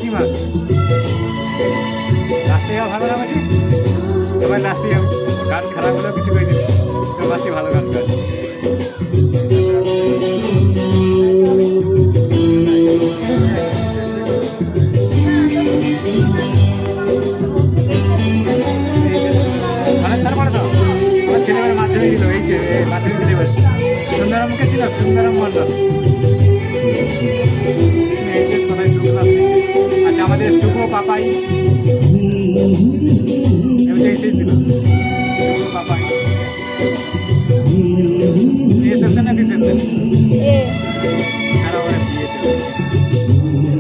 কি মাছ লাস্টে ভালো না মাছি সবাই লাস্টে গান খারাপ হলেও কিছু করে দিল তো মাছি ভালো গান গান তারপরে তো আমার ছেলেমেয়ের মাধ্যমিক দিল এই যে মাধ্যমিক দিলে বলছি সুন্দরম মুখে ছিল সুন্দরম মন্ডল আচ্ছা আমাদের শুভ পাপাই এসে দিল শুভ পাপাই সেকশন না ডিসেকশন আর ওরা দিয়েছে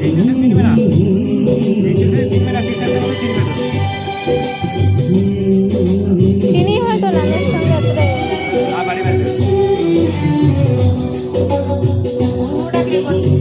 এই সেকশন চিনবে না এই সেকশন চিনবে না ডিসেকশন চিনবে না চিনি হয়তো নামের সঙ্গে অতটাই বাড়ি বাড়ি ওটা কি বলছি